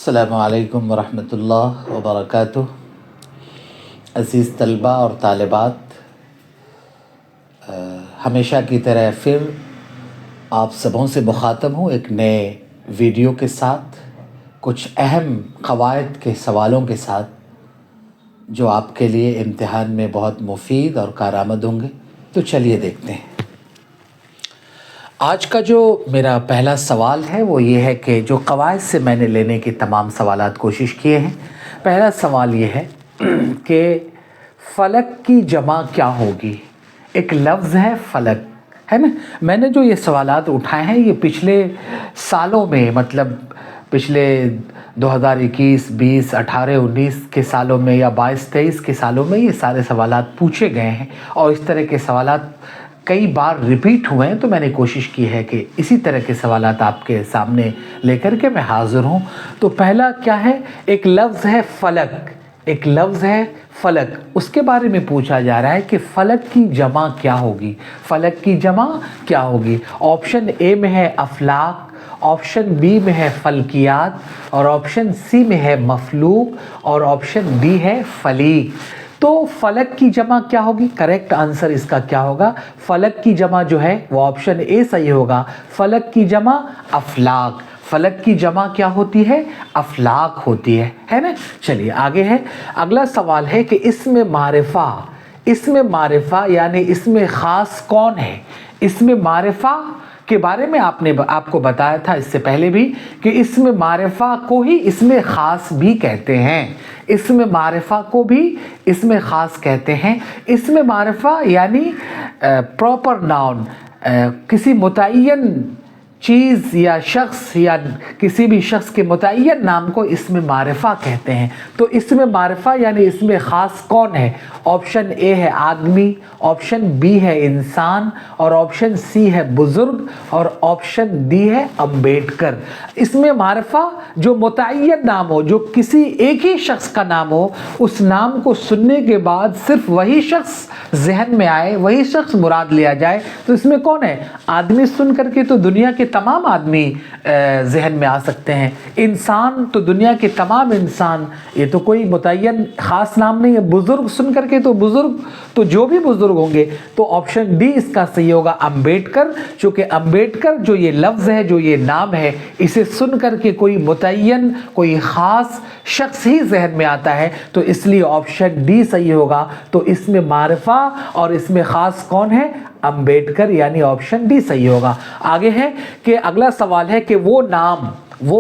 السلام علیکم ورحمۃ اللہ وبرکاتہ۔ عزیز طلبہ اور طالبات، ہمیشہ کی طرح پھر آپ سبوں سے مخاطب ہوں ایک نئے ویڈیو کے ساتھ، کچھ اہم قواعد کے سوالوں کے ساتھ جو آپ کے لیے امتحان میں بہت مفید اور کارآمد ہوں گے۔ تو چلیے دیکھتے ہیں۔ آج کا جو میرا پہلا سوال ہے وہ یہ ہے کہ جو قواعد سے میں نے لینے کے تمام سوالات کوشش کیے ہیں، پہلا سوال یہ ہے کہ فلک کی جمع کیا ہوگی؟ ایک لفظ ہے فلک، ہے نا؟ میں نے جو یہ سوالات اٹھائے ہیں یہ پچھلے سالوں میں، مطلب پچھلے 2021، 20، 18، 19 کے سالوں میں یا 22، 23 کے سالوں میں یہ سارے سوالات پوچھے گئے ہیں اور اس طرح کے سوالات کئی بار ریپیٹ ہوئے ہیں، تو میں نے کوشش کی ہے کہ اسی طرح کے سوالات آپ کے سامنے لے کر کے میں حاضر ہوں۔ تو پہلا کیا ہے؟ ایک لفظ ہے فلک، ایک لفظ ہے فلک، اس کے بارے میں پوچھا جا رہا ہے کہ فلک کی جمع کیا ہوگی؟ فلک کی جمع کیا ہوگی؟ آپشن اے میں ہے افلاک، آپشن بی میں ہے فلکیات، اور آپشن سی میں ہے مفلوق، اور آپشن ڈی ہے فلیک۔ تو فلک کی جمع کیا ہوگی؟ کریکٹ آنسر اس کا کیا ہوگا؟ فلک کی جمع جو ہے وہ آپشن اے صحیح ہوگا۔ فلک کی جمع افلاک، فلک کی جمع کیا ہوتی ہے؟ افلاک ہوتی ہے نا؟ چلیے آگے ہے۔ اگلا سوال ہے کہ اسم معرفہ، اسم معرفہ یعنی اسم خاص کون ہے؟ اسم معرفہ کے بارے میں آپ کو بتایا تھا اس سے پہلے بھی کہ اسم معرفہ کو ہی اسم خاص بھی کہتے ہیں، اسم معرفہ کو بھی اسم خاص کہتے ہیں۔ اسم معرفہ یعنی پراپر ناؤن، کسی متعین چیز یا شخص یا کسی بھی شخص کے متعین نام کو اسم معرفہ کہتے ہیں۔ تو اسم معرفہ یعنی اسم خاص کون ہے؟ آپشن اے ہے آدمی، آپشن بی ہے انسان، اور آپشن سی ہے بزرگ، اور آپشن ڈی ہے امبیڈکر۔ اسم معرفہ جو متعین نام ہو، جو کسی ایک ہی شخص کا نام ہو، اس نام کو سننے کے بعد صرف وہی شخص ذہن میں آئے، وہی شخص مراد لیا جائے، تو اس میں کون ہے؟ آدمی سن کر کے تو دنیا کے تمام آدمی ذہن میں آ سکتے ہیں، انسان تو دنیا کے تمام انسان، یہ تو کوئی متعین خاص نام نہیں ہے۔ بزرگ سن کر کے تو بزرگ تو جو بھی بزرگ ہوں گے، تو آپشن ڈی اس کا صحیح ہوگا امبیڈکر، چونکہ امبیڈکر جو یہ لفظ ہے، جو یہ نام ہے، اسے سن کر کے کوئی متعین، کوئی خاص شخص ہی ذہن میں آتا ہے، تو اس لیے آپشن ڈی صحیح ہوگا۔ تو اس میں معرفہ اور اس میں خاص کون ہے؟ امبیڈکر، یعنی آپشن ڈی صحیح ہوگا۔ آگے ہے کہ اگلا سوال ہے کہ وہ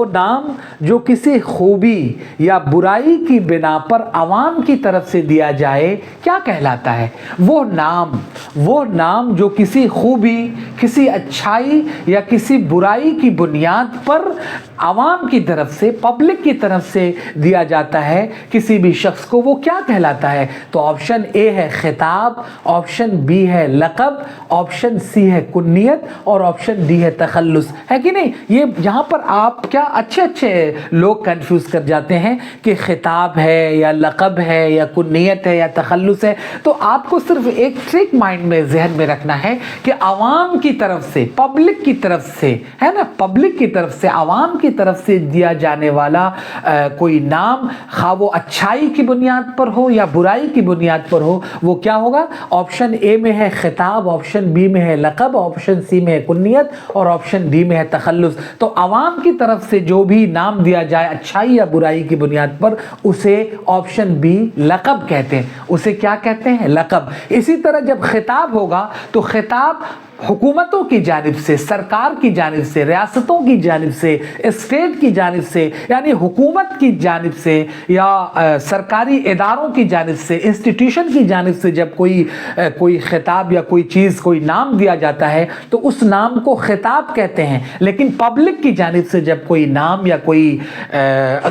نام جو کسی خوبی یا برائی کی بنا پر عوام کی طرف سے دیا جائے کیا کہلاتا ہے؟ وہ نام جو کسی خوبی، کسی اچھائی یا کسی برائی کی بنیاد پر عوام کی طرف سے، پبلک کی طرف سے دیا جاتا ہے کسی بھی شخص کو، وہ کیا کہلاتا ہے؟ تو آپشن اے ہے خطاب، آپشن بی ہے لقب، آپشن سی ہے کنیت، اور آپشن ڈی ہے تخلص۔ ہے کہ نہیں؟ یہ یہاں پر آپ کیا اچھے لوگ کنفیوز کر جاتے ہیں کہ خطاب ہے یا لقب ہے یا کنیت ہے یا تخلص ہے۔ تو آپ کو صرف ایک ٹرک مائنڈ میں ذہن میں رکھنا ہے کہ عوام کی طرف سے، پبلک کی طرف سے، ہے نا، پبلک کی طرف سے، عوام کی طرف سے دیا جانے والا کوئی نام، خواہ وہ اچھائی کی بنیاد پر ہو یا برائی کی بنیاد پر ہو، وہ کیا ہوگا؟ آپشن اے میں ہے خطاب، آپشن بی میں ہے لقب، آپشن سی میں ہے کنیت، اور آپشن ڈی میں ہے تخلص۔ تو عوام کی طرف سے جو بھی نام دیا جائے اچھائی یا برائی کی بنیاد پر، اسے آپشن بی لقب کہتے ہیں، اسے کیا کہتے ہیں؟ لقب۔ اسی طرح جب خطاب ہوگا تو خطاب حکومتوں کی جانب سے، سرکار کی جانب سے، ریاستوں کی جانب سے، اسٹیٹ کی جانب سے، یعنی حکومت کی جانب سے یا سرکاری اداروں کی جانب سے، انسٹیٹیوشن کی جانب سے جب کوئی خطاب یا کوئی چیز، کوئی نام دیا جاتا ہے تو اس نام کو خطاب کہتے ہیں۔ لیکن پبلک کی جانب سے جب کوئی نام یا کوئی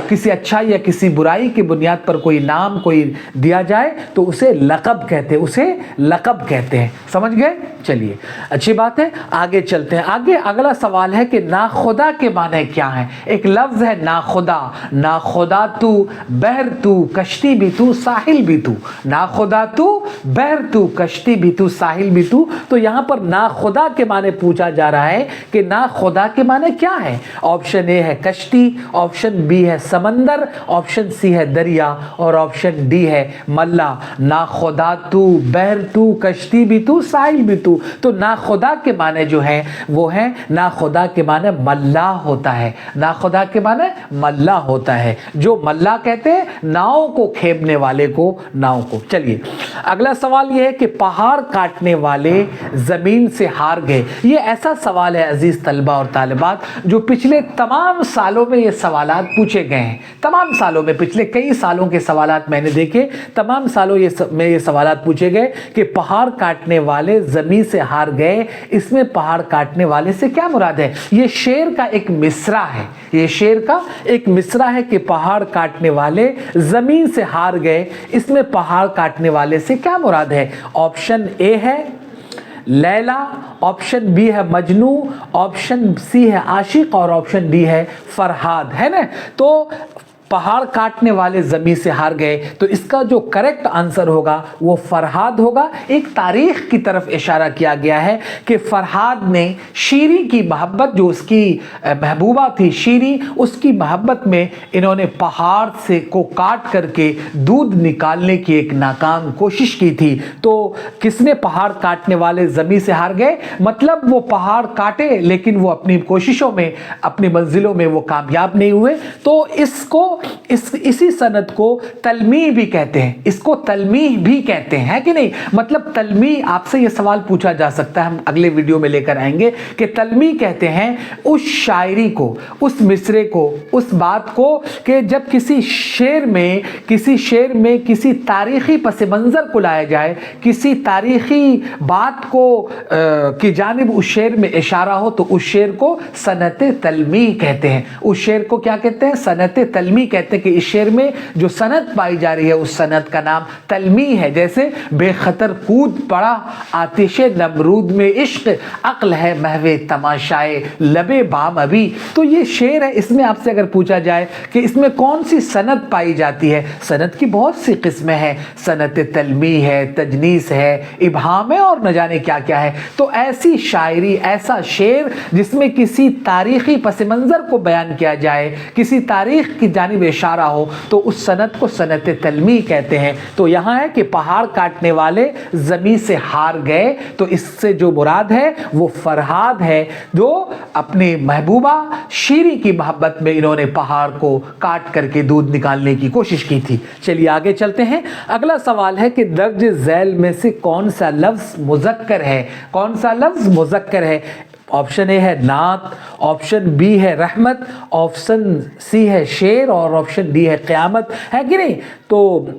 کسی اچھائی یا کسی برائی کی بنیاد پر کوئی نام کوئی دیا جائے تو اسے لقب کہتے ہیں، اسے لقب کہتے ہیں۔ سمجھ گئے؟ چلیے اچھی بات ہے، آگے چلتے ہیں۔ آگے اگلا سوال ہے کہ ناخدا کے معنی کیا ہیں؟ ایک لفظ ہے ناخدا، ناخدا تو، بحر تو، کشتی بھی تو، ساحل بھی تو۔ ناخدا تو، بحر تو، کشتی بھی تو، ساحل بھی تو۔ تو یہاں پر ناخدا کے معنی پوچھا جا رہا ہے کہ ناخدا کے معنی کیا ہے؟ آپشن ऑप्शन ए है कश्ती, ऑप्शन बी है समंदर, ऑप्शन सी है दरिया और ऑप्शन डी है मल्ला। ना खुदा तू, बहर तू, कश्ती भी तू, साहिल भी तू। तो ना खुदा के माने जो है वो है, ना खुदा के माने मल्ला होता है, ना खुदा के माने मल्ला होता है, जो मल्ला कहते हैं नाव को खेपने वाले को, नाव को। चलिए अगला सवाल ये है कि पहाड़ काटने वाले जमीन से हार गए। ये ऐसा सवाल है अजीज तलबा और तालिबात जो पिछले तमाम सालों में ये सवालात पूछे गए हैं। तमाम सालों में, पिछले कई सालों के सवालात मैंने देखे, तमाम सालों में ये सवालात पूछे गए कि पहाड़ काटने वाले जमीन से हार गए। इसमें पहाड़ काटने वाले से क्या मुराद है? ये शेर का एक मिसरा है, ये शेर का एक मिसरा है कि पहाड़ काटने वाले जमीन से हार गए। इसमें पहाड़ काटने वाले से क्या मुराद है? ऑप्शन ए है लैला, ऑप्शन बी है मजनू, ऑप्शन सी है आशिक और ऑप्शन डी है फरहाद, है ना। तो पहाड़ काटने वाले ज़मीन से हार गए, तो इसका जो करेक्ट आंसर होगा वो फरहाद होगा। एक तारीख की तरफ इशारा किया गया है कि फरहाद ने शीरी की मोहब्बत, जो उसकी महबूबा थी शीरी, उसकी मोहब्बत में इन्होंने पहाड़ से को काट करके दूध निकालने की एक नाकाम कोशिश की थी। तो किसने पहाड़ काटने वाले ज़मीन से हार गए? मतलब वो पहाड़ काटे लेकिन वो अपनी कोशिशों में, अपनी मंजिलों में वो कामयाब नहीं हुए। तो इसको इसी सनद को तलमीह भी कहते हैं, इसको तलमीह भी कहते हैं कि नहीं। मतलब तलमीह, आपसे ये सवाल पूछा जा सकता है, हम अगले वीडियो में लेकर आएंगे कि तलमीह कहते हैं उस शायरी को, उस मिसरे को, उस बात को कि जब किसी शेर में किसी तारीखी पस मंज़र को लाया जाए, किसी तारीखी बात को की जानिब उस शेर में इशारा हो, तो उस शेर को सनत तलमीह कहते हैं। उस शेर को क्या कहते हैं? सनत तलमीह कहते हैं कि इस शेर में जो सनत पाई जा रही है उस सनत का नाम तलमीह है। जैसे बेखतर कूद पड़ा आतिशे नमरूद में इश्क, अक्ल है महवे तमाशाए लबे बाम अभी। तो ये शेर है, इसमें आपसे अगर पूछा जाए कि इसमें कौन सी सनत पाई जाती है, सनत की बहुत सी किस्में हैं, सनत तलमीह है, तजनीस है, इबहाम है और न जाने क्या क्या है। तो ऐसी शायरी, ऐसा शेर जिसमें किसी तारीखी पस मंज़र को बयान किया जाए, किसी तारीख की जानिब इशारा हो, तो उस सनत को सनत तलमीह कहते हैं। तो यहाँ है कि पहाड़ काटने वाले ज़मीन से हार गए, तो इससे जो मुराद है वो फरहाद है, जो अपनी महबूबा शीरी की मोहब्बत में इन्होंने पहाड़ को काट करके दूध निकालने की कोशिश की थी। चलिए आगे चलते हैं। अगला सवाल है कि दर्ज झैल में से कौन सा लफ्ज़ मुज़क्कर है? कौन सा लफ्ज़ मुज़क्कर है? ऑप्शन ए है नात, ऑप्शन बी है रहमत, ऑप्शन सी है शेर और ऑप्शन डी है क़यामत, है कि नहीं। तो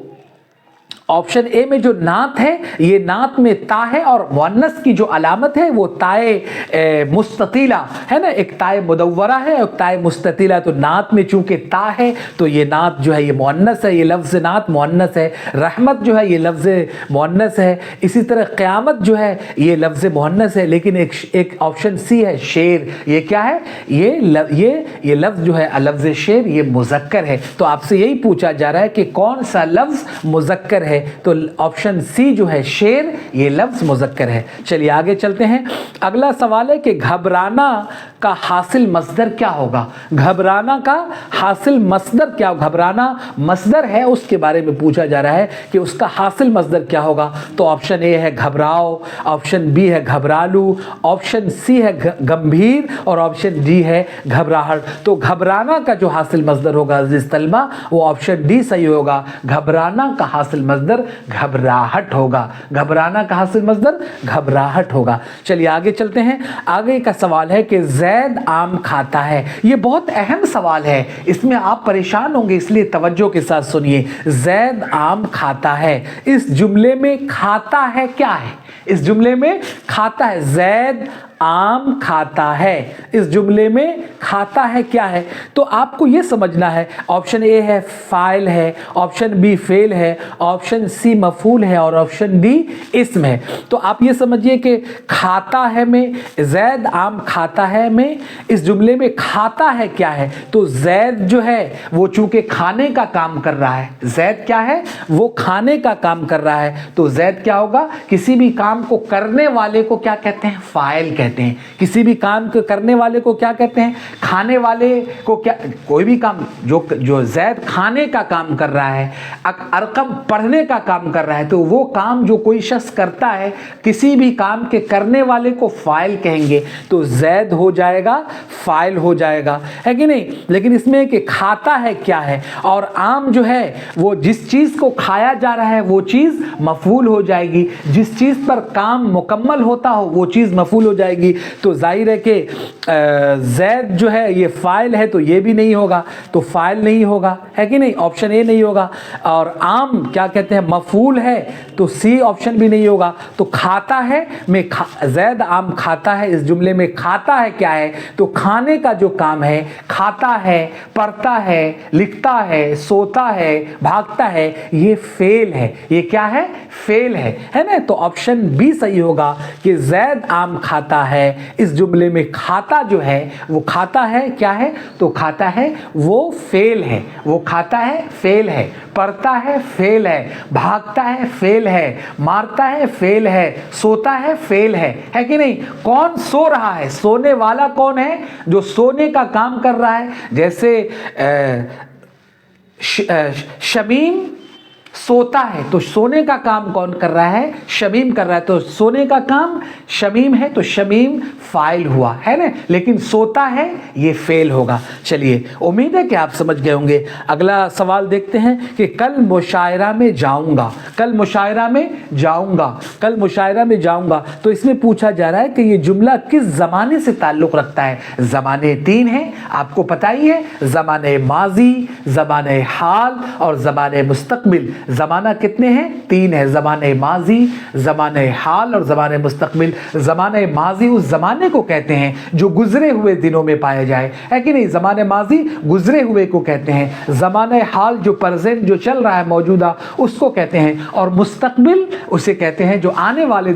ऑप्शन ए में जो नात है, ये नात में ता है और मुअन्नस की जो अलामत है वो ताए मुस्ततीला है ना, एक ताए मुदव्वरा है और ताए मुस्ततीला। तो नात में चूंकि ता है तो ये नात जो है ये मुअन्नस है, ये लफ्ज़ नात मुअन्नस है। रहमत जो है ये लफ्ज़ मुअन्नस है। इसी तरह क़यामत जो है ये लफ्ज़ मुअन्नस है। लेकिन एक ऑप्शन सी है शेर, ये क्या है? ये लफ्ज़ जो है लफ्ज़ शेर ये मुज़क्कर है। तो आपसे यही पूछा जा रहा है कि कौन सा लफ्ज़ मुज़क्कर है? तो ऑप्शन सी जो है शेर, ये लफ्ज़ मुज़क्कर है। चलिए आगे चलते हैं। अगला सवाल है कि घबराना का हासिल मस्दर क्या होगा? घबराना का हासिल मस्दर क्या होगा? घबराना मस्दर है, उसके बारे में पूछा जा रहा है कि उसका हासिल मस्दर क्या होगा। तो ऑप्शन ए है घबराओ, ऑप्शन बी है घबरालू, ऑप्शन सी है गंभीर और ऑप्शन डी है घबराहट। तो घबराना का जो हासिल मस्दर होगा अजीज तलबा, वो ऑप्शन डी सही होगा। घबराना का हासिल मस्दर घबराहट होगा। घबराना का हासिल मस्दर घबराहट होगा। चलिए आगे चलते हैं। आगे का सवाल है कि ज़ैद आम खाता है। ये बहुत अहम सवाल है, इसमें आप परेशान होंगे, इसलिए तवज्जो के साथ सुनिए। ज़ैद आम खाता है, इस जुमले में खाता है क्या है? इस जुमले में खाता है, ज़ैद आम खाता है, इस जुमले में खाता है क्या है? तो आपको ये समझना है। ऑप्शन ए है फ़ाइल है, ऑप्शन बी फेल है, ऑप्शन सी मफूल है और ऑप्शन डी इस्म है। तो आप ये समझिए कि खाता है में, ज़ैद आम खाता है में, इस जुमले में खाता है क्या है? तो ज़ैद जो है वो चूंकि खाने का काम कर रहा है, ज़ैद क्या है? वो खाने का काम कर रहा है। तो ज़ैद क्या होगा? किसी भी काम को करने वाले को क्या कहते हैं? फ़ाइल कहते हैं। कहते हैं। किसी भी काम को करने वाले को क्या कहते हैं? खाने वाले को क्या, कोई भी काम जो ज़ैद खाने का काम कर रहा है, अरकम पढ़ने का काम कर रहा है, तो वो काम जो कोई शख्स करता है, किसी भी काम के करने वाले को फ़ाइल कहेंगे, तो ज़ैद हो जाएगा, फ़ाइल हो जाएगा, है कि नहीं? लेकिन इसमें कि खाता है क्या है, और आम जो है वो जिस चीज़ को खाया जा रहा है वो चीज़ मफ़ूल हो जाएगी, जिस चीज़ पर काम मुकम्मल होता हो वो चीज़ मफ़ूल हो जाएगी। तो जाहिर है कि ज़ैद जो है ये फ़ाइल है, तो ये भी नहीं होगा, तो फ़ाइल नहीं होगा, है कि नहीं? ऑप्शन ए नहीं होगा। और आम क्या कहते हैं? मफ़ूल है, तो सी ऑप्शन भी नहीं होगा। तो खाता है में ज़ैद आम खाता है, इस जुमले में खाता है क्या है? तो खाने का जो काम है, खाता है, पढ़ता है, लिखता है, सोता है, भागता है, ये फेल है। ये क्या है? फेल है ना? तो ऑप्शन बी सही होगा कि ज़ैद आम खाता है। इस जुमले में खाता जो है वो खाता है क्या है? तो खाता है वो फेल है, वो खाता है फेल है, पढ़ता है फेल है, भागता है फेल है, मारता है फेल है, सोता है फेल है कि नहीं? कौन सो रहा है? सोने वाला कौन है? जो सोने का काम कर रहा है। जैसे शमीम सोता है, तो सोने का काम कौन कर रहा है? शमीम कर रहा है, तो सोने का काम शमीम है, तो शमीम फाइल हुआ, है ना? लेकिन सोता है ये फेल होगा। चलिए, उम्मीद है कि आप समझ गए होंगे। अगला सवाल देखते हैं कि कल मुशायरा में जाऊंगा, कल मुशायरा में जाऊंगा, कल मुशायरा में जाऊंगा। तो इसमें पूछा जा रहा है कि ये जुमला किस ज़माने से ताल्लुक़ रखता है। ज़माने तीन हैं, आपको पता ही है, ज़माने माजी, ज़माने हाल और ज़माने मुस्तक़बिल। ज़माना कितने हैं? तीन है, ज़माने माजी, ज़माने हाल और ज़माने मुस्तक़बिल। ज़माने माजी उस ज़माने को कहते हैं जो गुज़रे हुए दिनों में पाया जाए, है कि नहीं? ज़माने माजी गुज़रे हुए को कहते हैं, ज़माने हाल जो प्रेजेंट जो चल रहा है मौजूदा उसको कहते हैं, और मुस्तक़बिल उसे कहते हैं जो आने वाले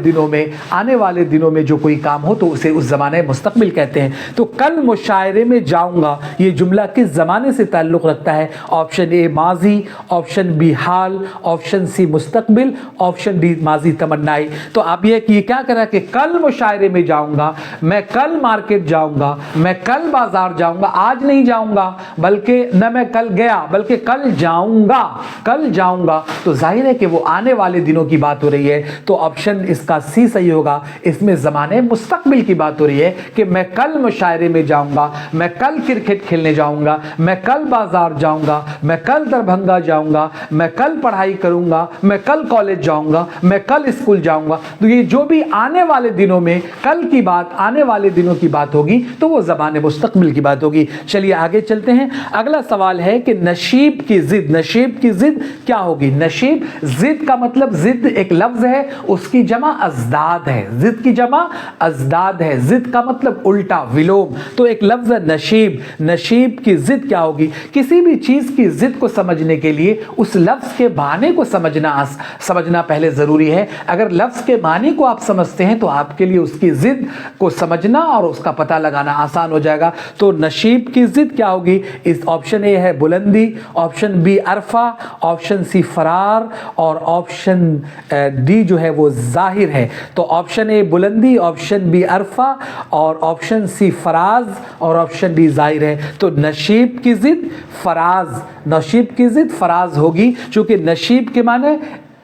दिनों में जो कोई काम हो तो उसे उस ज़माने मुस्तक़बिल कहते हैं। तो कल मुशायरे में जाऊँगा, ये जुमला किस ज़माने से ताल्लुक़ रखता है? ऑप्शन ए माजी, ऑप्शन बी हाल, ऑप्शन सी मुस्तकबिल, ऑप्शन डी माजी तमन्नाई। तो आप ये कि क्या करा कि कल मुशायरे में जाऊंगा, मैं कल मार्केट जाऊंगा, मैं कल बाजार जाऊंगा, आज नहीं जाऊंगा, बल्कि न मैं कल गया बल्कि कल जाऊंगा, कल जाऊंगा। तो जाहिर है कि वो आने वाले दिनों की बात हो रही है, तो ऑप्शन इसका सी सही होगा। इसमें ज़माने मुस्तकबिल की बात हो रही है कि मैं कल मुशायरे में जाऊंगा, मैं कल क्रिकेट खेलने जाऊंगा, मैं कल बाजार जाऊंगा, मैं कल दरभंगा जाऊंगा, मैं कल पढ़ाई करूंगा, मैं कल कॉलेज जाऊंगा, मैं कल स्कूल जाऊंगा। तो ये जो भी आने वाले दिनों में कल की बात, आने वाले दिनों की बात होगी, तो वो ज़माने मुस्तक़बिल की बात होगी। चलिए आगे चलते हैं। अगला सवाल है कि नशीब की ज़िद, नशीब की ज़िद क्या होगी? नशीब, ज़िद का मतलब, ज़िद एक लफ्ज़ है, उसकी जमा अज़दाद है, ज़िद की जमा अज़दाद है, ज़िद का मतलब उल्टा, विलोम। तो एक लफ्ज़ है नशीब, नशीब की ज़िद क्या होगी? किसी भी चीज़ की ज़िद को समझने के लिए उस लफ्ज़ के माने को समझना पहले ज़रूरी है। अगर लफ्ज़ के माने को आप समझते हैं तो आपके लिए उसकी ज़िद को समझना और उसका पता लगाना आसान हो जाएगा। तो नशीब की ज़िद क्या होगी? इस ऑप्शन ए है बुलंदी, ऑप्शन बी अरफा, ऑप्शन सी फरार और ऑप्शन डी जो है वो ज़ाहिर है। तो ऑप्शन ए बुलंदी, ऑप्शन बी अरफा और ऑप्शन सी फराज और ऑप्शन डी ज़ाहिर है। तो नशीब की ज़िद फराज, नशीब की ज़िद फराज होगी, क्योंकि नशीब के माने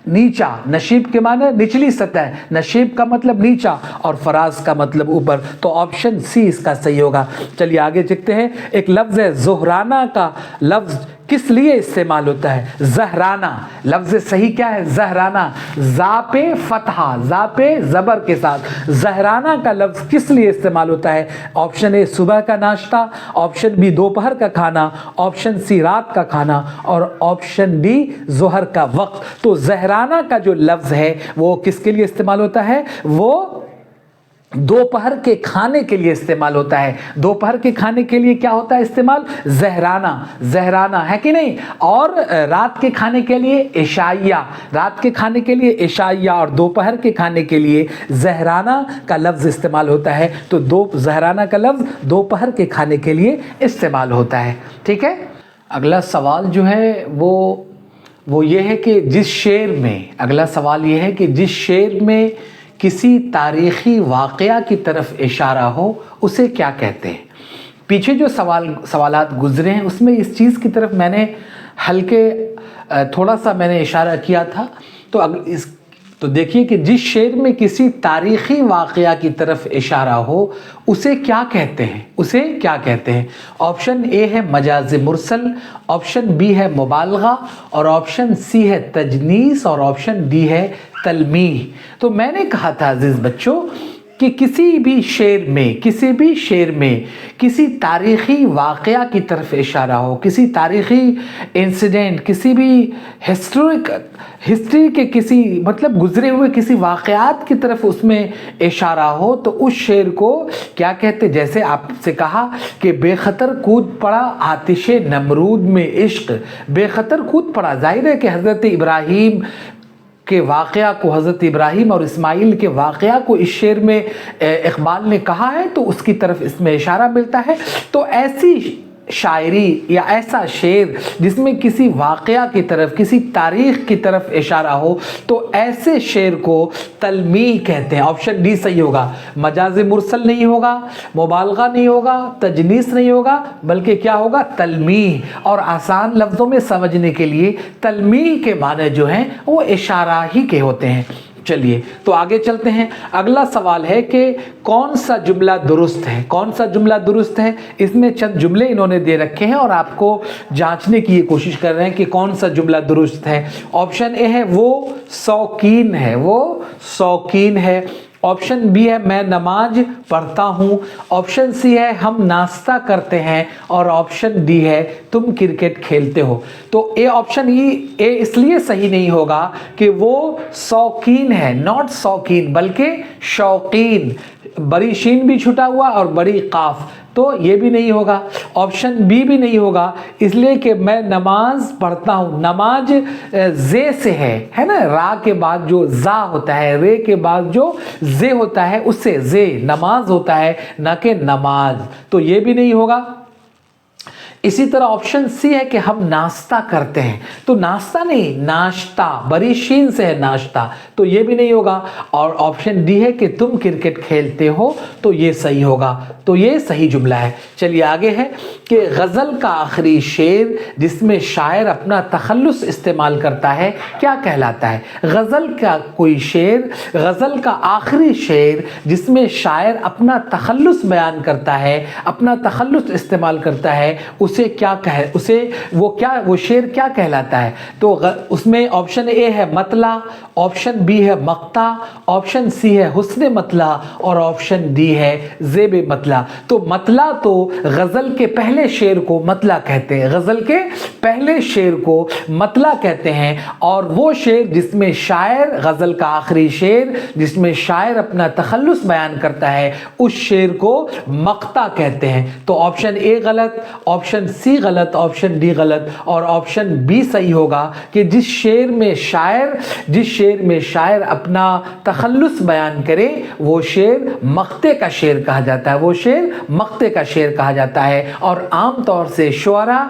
नीचा, नशीब के माने निचली सतह, नशीब का मतलब नीचा और फराज का मतलब ऊपर। तो ऑप्शन सी इसका सही होगा। चलिए आगे देखते हैं। एक लफ्ज़ है ज़ुहराना, का लफ्ज़ किस लिए इस्तेमाल होता है? ज़हराना, लफ्ज़ सही क्या है? ज़हराना, ज़ापे फतहा, ज़ापे ज़बर के साथ ज़हराना का लफ्ज़ किस लिए इस्तेमाल होता है? ऑप्शन ए सुबह का नाश्ता, ऑप्शन बी दोपहर का खाना, ऑप्शन सी रात का खाना और ऑप्शन डी ज़ोहर का वक्त। तो ज़हराना का जो लफ्ज़ है वो किसके लिए इस्तेमाल होता है? वो दोपहर के खाने के लिए इस्तेमाल होता है। दोपहर के खाने के लिए क्या होता है इस्तेमाल? ज़हराना, ज़हराना, है कि नहीं? और रात के खाने के लिए इशाइया, रात के खाने के लिए इशाइया और दोपहर के खाने के लिए ज़हराना का लफ्ज़ इस्तेमाल होता है। तो ज़हराना का लफ्ज़ दोपहर के खाने के लिए इस्तेमाल होता है। ठीक है। अगला सवाल जो है वो ये है कि जिस शेर में, अगला सवाल ये है कि जिस शेर में किसी तारीख़ी वाक़या की तरफ इशारा हो उसे क्या कहते हैं। पीछे जो सवालात गुज़रे हैं उसमें इस चीज़ की तरफ मैंने थोड़ा सा मैंने इशारा किया था। तो देखिए कि जिस शेर में किसी तारीख़ी वाक़या की तरफ इशारा हो उसे क्या कहते हैं, उसे क्या कहते हैं। ऑप्शन ए है मजाज़ मुरसल, ऑप्शन बी है मुबालगा, और ऑप्शन सी है तजनीस, और ऑप्शन डी है तलमीह। तो मैंने कहा था अज़ीज़ बच्चों कि किसी भी शेर में किसी तारीख़ी वाक़या की तरफ इशारा हो, किसी तारीख़ी इंसिडेंट, किसी भी हिस्ट्री के किसी मतलब गुज़रे हुए किसी वाक़यात की तरफ उसमें इशारा हो तो उस शेर को क्या कहते। जैसे आपसे कहा कि बेखतर कूद पड़ा आतिशे नमरूद में इश्क, बेखतर कूद पड़ा, ज़ाहिर है कि हज़रत इब्राहीम के वाक़या को, हज़रत इब्राहीम और इस्माइल के वाक़या को इस शेर में इक़बाल ने कहा है, तो उसकी तरफ इसमें इशारा मिलता है। तो ऐसी शायरी या ऐसा शेर जिसमें किसी वाक़या की तरफ, किसी तारीख़ की तरफ इशारा हो तो ऐसे शेर को तलमीह कहते हैं। ऑप्शन डी सही होगा। मजाज़ मुरसल नहीं होगा, मुबालगा नहीं होगा, तजनीस नहीं होगा, बल्कि क्या होगा, तलमीह। और आसान लफ्ज़ों में समझने के लिए तलमीह के माने जो हैं वो इशारा ही के होते हैं। चलिए तो आगे चलते हैं। अगला सवाल है कि कौन सा जुमला दुरुस्त है, कौन सा जुमला दुरुस्त है। इसमें चंद जुमले इन्होंने दे रखे हैं और आपको जांचने की ये कोशिश कर रहे हैं कि कौन सा जुमला दुरुस्त है। ऑप्शन ए है वो शौकीन है, वो शौकीन है। ऑप्शन बी है मैं नमाज पढ़ता हूँ। ऑप्शन सी है हम नाश्ता करते हैं, और ऑप्शन डी है तुम क्रिकेट खेलते हो। तो ए ऑप्शन ए इसलिए सही नहीं होगा कि वो शौकीन है, नॉट शौकीन बल्कि शौकीन, बड़ी शीन भी छुटा हुआ और बड़ी काफ, तो ये भी नहीं होगा। ऑप्शन बी भी नहीं होगा इसलिए कि मैं नमाज पढ़ता हूँ। नमाज जे से है ना, रा के बाद जो जा होता है, रे के बाद जो जे होता है उससे जे नमाज होता है, ना कि नमाज, तो ये भी नहीं होगा। इसी तरह ऑप्शन सी है कि हम नाश्ता करते हैं, तो नाश्ता नहीं नाश्ता, बड़ी शीन से है नाश्ता, तो ये भी नहीं होगा। और ऑप्शन डी है कि तुम क्रिकेट खेलते हो, तो ये सही होगा, तो ये सही जुमला है। चलिए आगे है कि गज़ल का आखिरी शेर जिसमें शायर अपना तखल्लुस इस्तेमाल करता है क्या कहलाता है। गज़ल का कोई शेर, गज़ल का आखिरी शेर जिसमें शायर अपना तखल्लुस बयान करता है, अपना तखल्लुस इस्तेमाल करता है, उसे क्या कहे, वो शेर क्या कहलाता है। तो उसमें ऑप्शन ए है मतला, ऑप्शन बी है मक्ता, ऑप्शन सी है हुस्न मतला, और ऑप्शन डी है ज़ेब मतला। तो मतला तो गज़ल के पहले शेर को मतला कहते हैं, गज़ल के पहले शेर को मतला कहते हैं, और वो शेर जिसमें शायर, गज़ल का आखिरी शेर जिसमें शायर अपना तखल्लुस बयान करता है उस शेर को मक्ता कहते हैं। तो ऑप्शन ए गलत, ऑप्शन सी गलत, ऑप्शन डी गलत, और ऑप्शन बी सही होगा कि जिस शेर में शायर अपना तखल्लुस बयान करे वो शेर मक्ते का शेर कहा जाता है, वो शेर मक्ते का शेर कहा जाता है। और आम तौर से शुअरा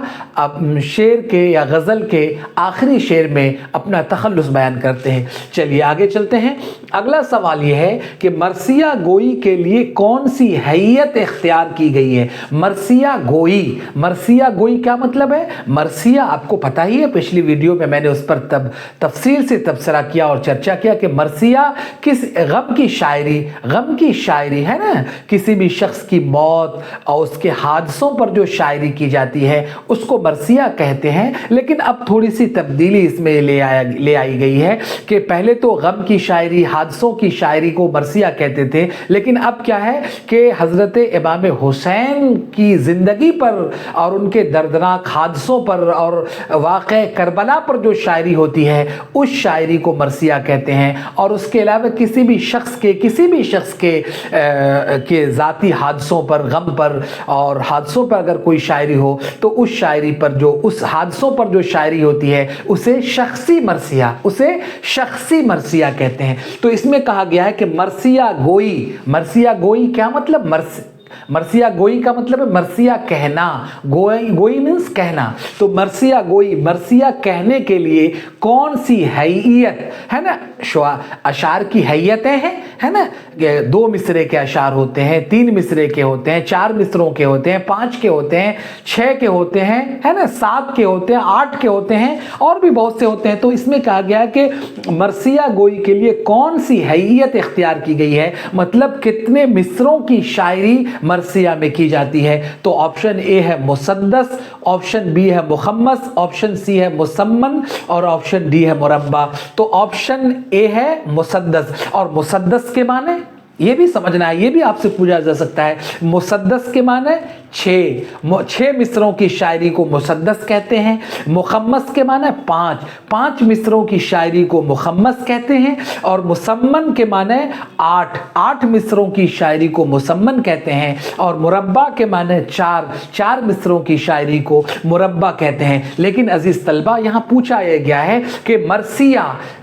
शेर के या गज़ल के आखिरी शेर में अपना तखल्लुस बयान करते हैं। चलिए आगे चलते हैं। अगला सवाल यह है कि मरसिया गोई के लिए कौन सी हैयत इख्तियार की गई है। मरसिया गोई क्या मतलब है। मरसिया आपको पता ही है, पिछली वीडियो में मैंने उस पर तफसील से तबसरा किया और चर्चा किया कि मरसिया किस गम की शायरी है ना, किसी भी शख्स की मौत और उसके हादसों पर जो शायरी की जाती है उसको मरसिया कहते हैं। लेकिन अब थोड़ी सी तब्दीली इसमें ले आई गई है कि पहले तो गम की शायरी, हादसों की शायरी को मरसिया कहते थे, लेकिन अब क्या है कि हज़रत इमाम हुसैन की ज़िंदगी पर और उनके दर्दनाक हादसों पर और वाक़े करबला पर जो शायरी होती है उस शायरी को मरसिया कहते हैं। और उसके अलावा किसी भी शख्स के ज़ाती हादसों पर, गम पर और हादसों पर अगर कोई शायरी हो तो उस शायरी पर जो, उस हादसों पर जो शायरी होती है उसे शख्सी मरसिया कहते हैं। तो इसमें कहा गया है कि मरसिया गोई क्या मतलब, मरसिया गोई का मतलब है मरसिया कहना, गोई मीन्स कहना। तो मरसिया गोई, मरसिया कहने के लिए कौन सी हैयत है ना, अशार की हैयतें हैं, है ना, 2 मिसरे के अशार होते हैं, 3 मिसरे के होते हैं, 4 मिसरों के होते हैं, 5 के होते हैं, 6 के होते हैं, है ना, 7 के होते हैं, 8 के होते हैं और भी बहुत से होते हैं। तो इसमें कहा गया है कि मरसिया गोई के लिए कौन सी हैयत इख्तियार की गई है, मतलब कितने मिसरों की शायरी मरसिया में की जाती है। तो ऑप्शन ए है मुसद्दस, ऑप्शन बी है मुखम्मस, ऑप्शन सी है मुसम्मन और ऑप्शन डी है मुरब्बा। तो ऑप्शन ए है मुसद्दस। और मुसद्दस के माने ये भी समझना है, ये भी आपसे पूछा जा सकता है। मुसद्दस के माने 6 मिसरों की शायरी को मुसद्दस कहते हैं। मुखम्मस के माने 5 मिसरों की शायरी को मुखम्मस कहते हैं। और मुसम्मन के माने 8 मिसरों की शायरी को मुसम्मन कहते हैं। और मुरब्बा के माने 4 मिसरों की शायरी को मुरब्बा कहते हैं। लेकिन अजीज तलबा, यहाँ पूछा गया है कि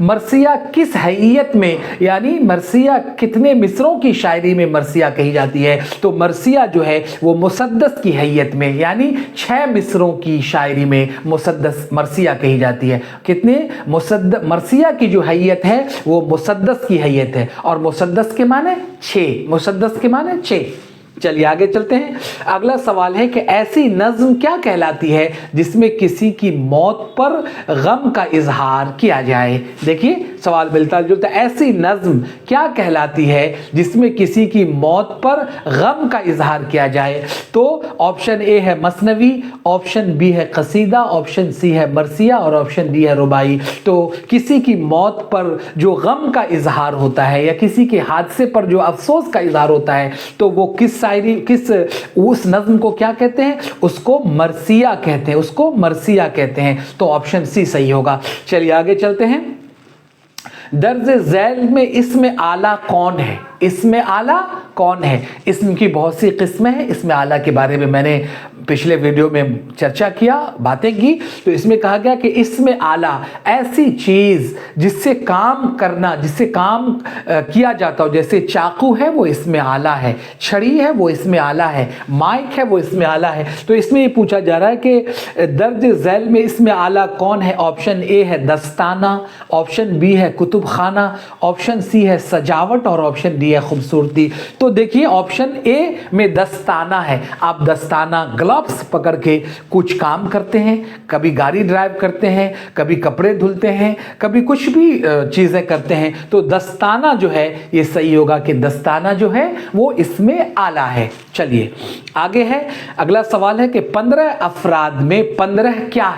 मरसिया किस हैयत में, यानी मरसिया कितने मिसरों की शायरी में मरसिया कही जाती है। तो मरसिया जो है वो मुसद्दस की हैयत में, यानी 6 मिसरों की शायरी में मुसद्दस मरसिया कही जाती है। कितने मरसिया की जो हैयत है वो मुसद्दस की हैयत है। और मुसद्दस के माने 6, मुसद्दस के माने 6। चलिए आगे चलते हैं। अगला सवाल है कि ऐसी नज़्म क्या कहलाती है जिसमें किसी की मौत पर गम का इजहार किया जाए। देखिए सवाल मिलता जुलता, ऐसी नज़्म क्या कहलाती है जिसमें किसी की मौत पर गम का इजहार किया जाए। तो ऑप्शन ए है मसनवी, ऑप्शन बी है कसीदा, ऑप्शन सी है मरसिया और ऑप्शन डी है रुबाई। तो किसी की मौत पर जो गम का इजहार होता है या किसी के हादसे पर जो अफसोस का इजहार होता है, तो वो उस नज़्म को क्या कहते हैं, उसको मरसिया कहते हैं, उसको मरसिया कहते हैं। तो ऑप्शन सी सही होगा। चलिए आगे चलते हैं। दर्ज झैल में इसमें आला कौन है, इसमें आला कौन है। इसम की बहुत सी किस्में हैं, इसमें आला के बारे में मैंने पिछले वीडियो में चर्चा किया, बातें की। तो इसमें कहा गया कि इसमें आला ऐसी चीज़ जिससे काम करना, जिससे काम किया जाता हो, जैसे चाकू है वो इसमें आला है, छड़ी है वो इसमें आला है, माइक है वो इसमें आला है। तो इसमें ये पूछा जा रहा है कि दर्ज झैल में इसमें आला कौन है। ऑप्शन ए है दस्ताना, ऑप्शन बी है कुतुब खाना, ऑप्शन सी है सजावट और ऑप्शन डी है खूबसूरती। तो देखिए ऑप्शन ए में दस्ताना है। आप दस्ताना ग्लव्स पकड़ के कुछ काम करते हैं, कभी गाड़ी ड्राइव करते हैं, कभी कपड़े धुलते हैं, कभी कुछ भी चीज़ें करते हैं। तो दस्ताना जो है ये सही होगा कि दस्ताना जो है वो इसमें आला है। चलिए आगे है। अगला सवाल है कि 15 अफराद में 15 क्या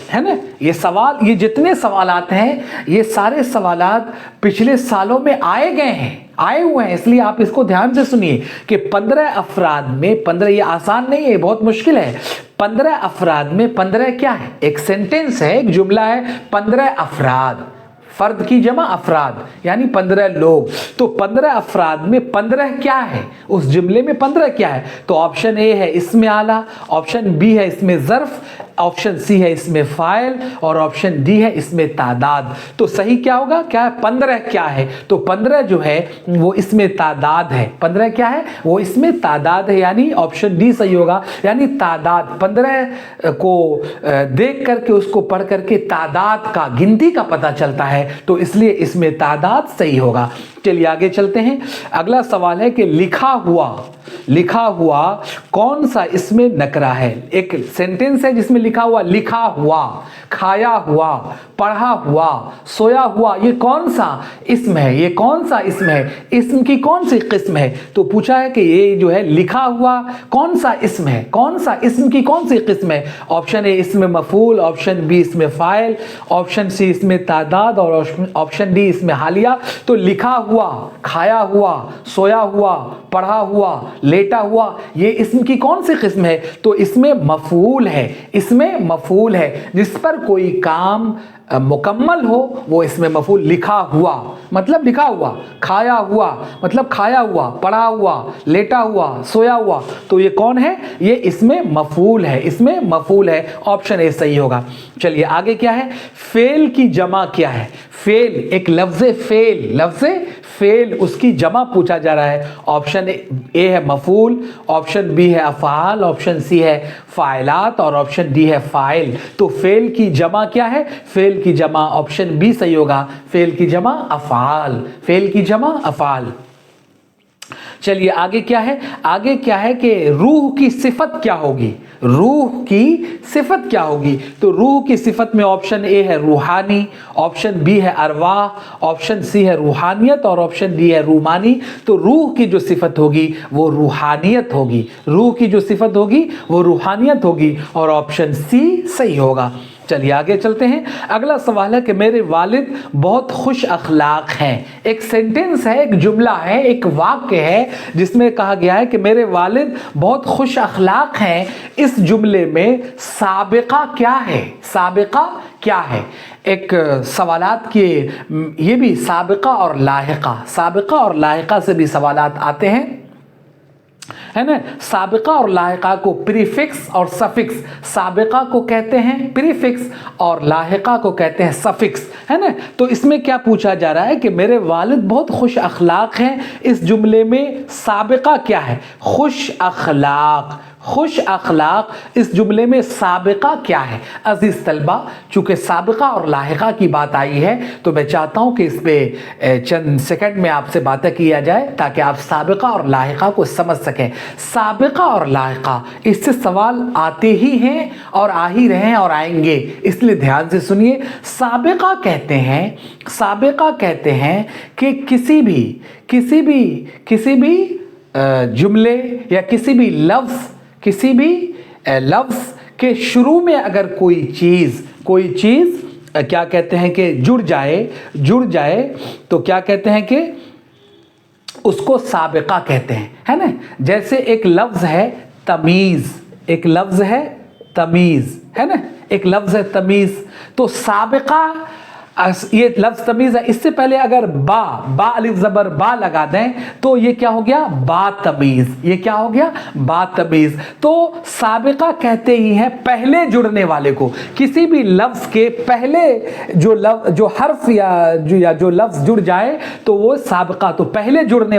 है ना। ये सवाल, ये जितने सवालात हैं ये सारे सवालात पिछले सालों में आए हुए हैं, इसलिए आप इसको ध्यान से सुनिए कि 15 अफराद में 15, ये आसान नहीं है, बहुत मुश्किल है। 15 अफराद में 15 क्या है, एक सेंटेंस है, एक जुमला है। 15 अफराद, फर्द की जमा अफराद, यानी 15 लोग। तो 15 अफराद में 15 क्या है, उस जुमले में 15 क्या है। तो ऑप्शन ए है इसमें आला, ऑप्शन बी है इसमें ज़र्फ, ऑप्शन सी है इसमें फ़ाइल और ऑप्शन डी है इसमें तादाद। तो सही क्या होगा, क्या है, 15 क्या है। तो 15 जो है वो इसमें तादाद है। 15 क्या है, वो इसमें तादाद है, यानी ऑप्शन डी सही होगा। यानी तादाद, 15 को देख करके, उसको पढ़ करके तादाद का, गिनती का पता चलता है, तो इसलिए इसमें तादाद सही होगा। चलिए आगे चलते हैं। अगला सवाल है कि लिखा हुआ कौन सा इसमें नकरा है। एक सेंटेंस है जिसमें लिखा हुआ, खाया हुआ, पढ़ा हुआ, सोया हुआ, ये कौन सा इसम है, ये कौन सा इसम है, इसम की कौन सी किस्म है। तो पूछा है कि ये जो है लिखा हुआ कौन सा इसम है, कौन सा इसम की कौन सी किस्म है। ऑप्शन ए इसमें मफूल, ऑप्शन बी इसमें फ़ाइल, ऑप्शन सी इसमें तादाद और ऑप्शन डी इसमें हालिया। तो लिखा हुआ, खाया हुआ, सोया हुआ, पढ़ा हुआ, लेटा हुआ, ये इसम की कौन सी किस्म है। तो इसमें मफूल है, इसमें मफूल है, जिस पर कोई काम मुकम्मल हो वो इसमें मफूल। लिखा हुआ मतलब लिखा हुआ, खाया हुआ मतलब खाया हुआ, पढ़ा हुआ, लेटा हुआ, सोया हुआ, तो ये कौन है, ये इसमें मफूल है, इसमें मफूल है। ऑप्शन ए सही होगा। चलिए आगे क्या है, फेल की जमा क्या है। फेल, एक लफ्ज़ फेल उसकी जमा पूछा जा रहा है। ऑप्शन ए है मफूल, ऑप्शन बी है अफ़आल, ऑप्शन सी है फ़ाइलात और ऑप्शन डी है फ़ाइल। तो फेल की जमा क्या है? फेल की जमा ऑप्शन बी सही होगा, फेल की जमा अफ़आल, फेल की जमा अफ़आल। चलिए आगे क्या है? आगे क्या है कि रूह की सिफत क्या होगी? रूह की सिफत क्या होगी? तो रूह की सिफत में ऑप्शन ए है रूहानी, ऑप्शन बी है अरवाह, ऑप्शन सी है रूहानियत और ऑप्शन डी है रूमानी। तो रूह की जो सिफत होगी वो रूहानियत होगी, रूह की जो सिफत होगी वो रूहानियत होगी और ऑप्शन सी सही होगा। चलिए आगे चलते हैं। अगला सवाल है कि मेरे वालिद बहुत खुश अखलाक हैं। एक सेंटेंस है, एक जुमला है, एक वाक्य है जिसमें कहा गया है कि मेरे वालिद बहुत खुश अखलाक हैं। इस जुमले में साबिका क्या है? साबिका क्या है? एक सवालात के ये भी साबिका और लाहिका, साबिका और लाहिका से भी सवालात आते हैं, है ना। साबिका और लाहिका को प्रीफिक्स और सफिक्स, साबिका को कहते हैं प्रीफिक्स और लाहिका को कहते हैं सफिक्स, है ना। तो इसमें क्या पूछा जा रहा है कि मेरे वालिद बहुत खुश अखलाक हैं। इस जुमले में साबिका क्या है? खुश अखलाक, खुश अखलाक। इस जुमले में साबिका क्या है? अजीज तलबा, चूँकि साबिका और लाहिका की बात आई है तो मैं चाहता हूँ कि इस पर चंद सेकंड में आपसे बातें किया जाए ताकि आप साबिका और लाहिका को समझ सकें। साबिका और लाहिका, इससे सवाल आते ही हैं और आ ही रहे हैं और आएंगे, इसलिए ध्यान से सुनिए। साबिका कहते हैं, साबिका कहते हैं कि किसी भी जुमले या किसी भी लफ्ज़ के शुरू में अगर कोई चीज़ क्या कहते हैं कि जुड़ जाए तो क्या कहते हैं कि उसको साबिका कहते हैं, है ना। जैसे एक लफ्ज़ है तमीज़, एक लफ्ज़ है तमीज़, है ना, एक लफ्ज़ है तमीज़। तो साबिका ये लफ्ज़ तमीज़ है, इससे पहले अगर बा अलिफ ज़बर बा लगा दें तो ये क्या हो गया? बा तमीज़, ये क्या हो गया? बा तमीज़। तो साबिका कहते ही हैं पहले जुड़ने वाले को। किसी भी लफ्ज़ के पहले जो हर्फ या जो लफ्ज़ जुड़ जाए तो वो साबिका, तो पहले जुड़ने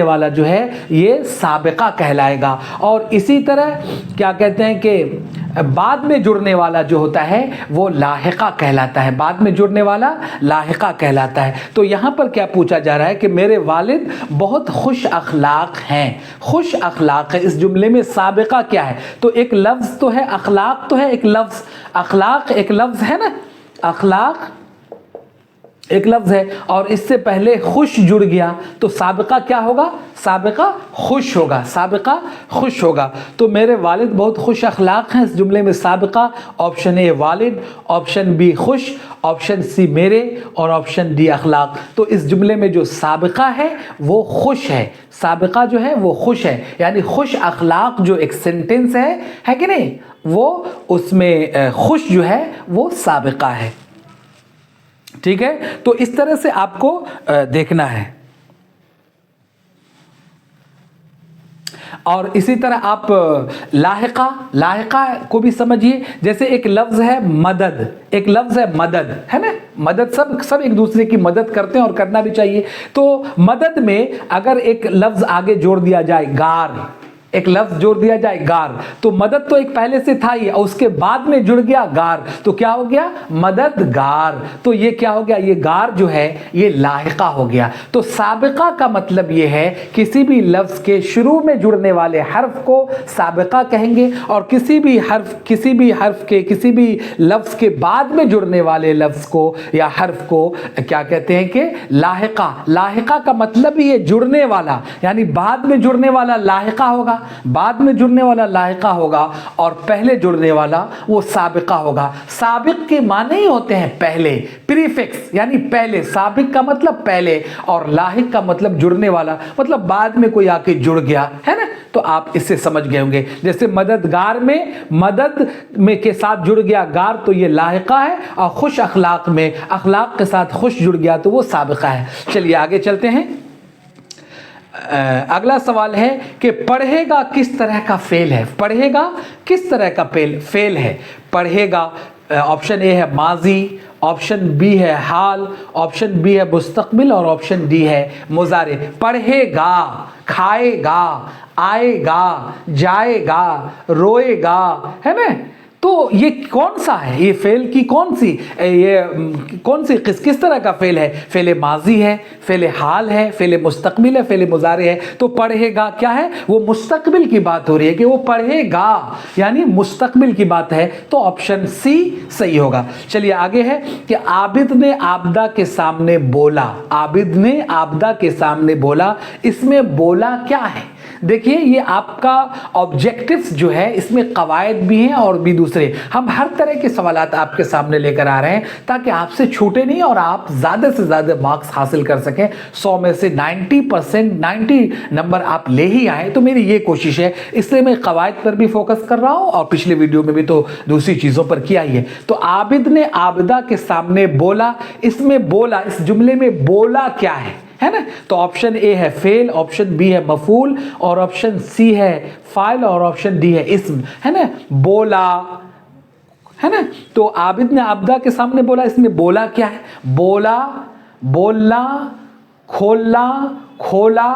वाला जो है ये साबिका कहलाएगा। और इसी तरह क्या कहते हैं कि बाद में जुड़ने वाला जो होता है वो लाहिका कहलाता है, बाद में जुड़ने वाला लाहिका कहलाता है। तो यहाँ पर क्या पूछा जा रहा है कि मेरे वालिद बहुत खुश अखलाक हैं, खुश अखलाक है। इस जुमले में साबिका क्या है? तो एक लफ्ज़ तो है, अखलाक तो है, एक लफ्ज़, अखलाक एक लफ्ज़ है ना, अखलाक एक लफ्ज़ है और इससे पहले खुश जुड़ गया तो साबिका क्या होगा? साबिका खुश होगा, साबिका खुश होगा। तो मेरे वालिद बहुत खुश अखलाक हैं, इस जुमले में साबिका ऑप्शन ए वालिद, ऑप्शन बी खुश, ऑप्शन सी मेरे और ऑप्शन डी अखलाक। तो इस जुमले में जो साबिका है वो खुश है, साबिका जो है वो खुश है, यानी खुश अखलाक जो एक सेंटेंस है कि नहीं, वो उसमें खुश जो है वो साबिका है। ठीक है, तो इस तरह से आपको देखना है। और इसी तरह आप लाहिका को भी समझिए। जैसे एक लफ्ज़ है मदद, एक लफ्ज़ है मदद, है ना, मदद सब एक दूसरे की मदद करते हैं और करना भी चाहिए। तो मदद में अगर एक लफ्ज़ आगे जोड़ दिया जाए गार, एक लफ्ज़ जोड़ दिया जाए गार, तो मदद तो एक पहले से था ही और उसके बाद में जुड़ गया गार, तो क्या हो गया? मददगार। तो ये क्या हो गया? ये गार जो है ये लाहिका हो गया। तो साबिका का मतलब ये है किसी भी लफ्ज़ के शुरू में जुड़ने वाले हर्फ को साबिका कहेंगे और किसी भी लफ्ज़ के बाद में जुड़ने वाले लफ्ज़ को या हर्फ को क्या कहते हैं कि लाहिका। लाहिका का मतलब ही है जुड़ने वाला, यानी बाद में जुड़ने वाला लाहिका होगा, बाद में जुड़ने वाला लाहिका होगा और पहले जुड़ने वाला वो साबिका होगा। साबिक के माने ही होते हैं पहले, प्रीफिक्स यानी पहले। साबिक का मतलब पहले और लाहिक का मतलब जुड़ने वाला, मतलब बाद में कोई आके जुड़ गया, है ना। तो आप इससे समझ गए होंगे। जैसे मददगार में मदद में के साथ जुड़ गया गार तो ये लाहिका है और खुश अखलाक में अखलाक के साथ खुश जुड़ गया तो वो साबिका है। चलिए आगे चलते हैं। अगला सवाल है कि पढ़ेगा किस तरह का फेल है? पढ़ेगा किस तरह का फेल है? पढ़ेगा ऑप्शन ए है माजी, ऑप्शन बी है हाल, ऑप्शन बी है मुस्तकबिल और ऑप्शन डी है मुजारे। पढ़ेगा, खाएगा, आएगा, जाएगा, रोएगा, है ना। तो ये कौन सा है, ये फेल की कौन सी, ये कौन सी किस तरह का फेल है? फेल माजी है, फेल हाल है, फेल मुस्तकबिल है, फेल मुजारे है। तो पढ़ेगा क्या है, वो मुस्तकबिल की बात हो रही है कि वो पढ़ेगा, यानी मुस्तकबिल की बात है, तो ऑप्शन सी सही होगा। चलिए आगे है कि आबिद ने आबदा के सामने बोला, आबिद ने आबदा के सामने बोला, इसमें बोला क्या है? देखिए ये आपका ऑब्जेक्टिव्स जो है, इसमें कवायद भी हैं और भी दूसरे, हम हर तरह के सवालात आपके सामने लेकर आ रहे हैं ताकि आपसे छूटे नहीं और आप ज़्यादा से ज़्यादा मार्क्स हासिल कर सकें। 100 में से 90%, 90 नंबर आप ले ही आए, तो मेरी ये कोशिश है। इसलिए मैं कवायद पर भी फोकस कर रहा हूँ और पिछले वीडियो में भी तो दूसरी चीज़ों पर किया ही है। तो आबिद ने आबिदा के सामने बोला, इसमें बोला, इस जुमले में बोला क्या है ना। तो ऑप्शन ए है फेल, ऑप्शन बी है मफूल और ऑप्शन सी है फाइल और ऑप्शन डी है इस्म, है ना। बोला, है ना। तो आबिद ने आबदा के सामने बोला, इसमें बोला क्या है? बोला, बोलना, खोलना, खोला,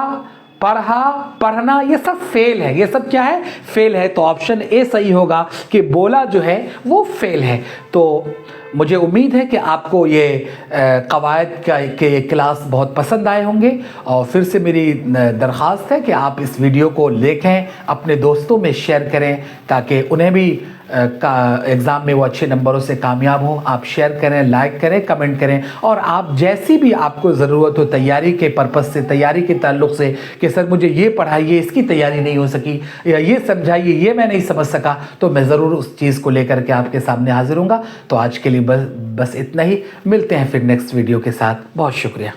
पढ़ा, पढ़ना, ये सब फेल है। ये सब क्या है? फेल है। तो ऑप्शन ए सही होगा कि बोला जो है वो फेल है। तो मुझे उम्मीद है कि आपको ये कवायद के क्लास बहुत पसंद आए होंगे और फिर से मेरी दरख्वास्त है कि आप इस वीडियो को देखें, अपने दोस्तों में शेयर करें ताकि उन्हें भी एग्ज़ाम में वो अच्छे नंबरों से कामयाब हो। आप शेयर करें, लाइक करें, कमेंट करें और आप जैसी भी आपको ज़रूरत हो तैयारी के पर्पज़ से, तैयारी के ताल्लुक़ से कि सर मुझे ये पढ़ाइए, इसकी तैयारी नहीं हो सकी, या ये समझाइए, ये मैं नहीं समझ सका, तो मैं ज़रूर उस चीज़ को लेकर के आपके सामने हाजिर हूँगा। तो आज के लिए बस इतना ही। मिलते हैं फिर नेक्स्ट वीडियो के साथ। बहुत शुक्रिया।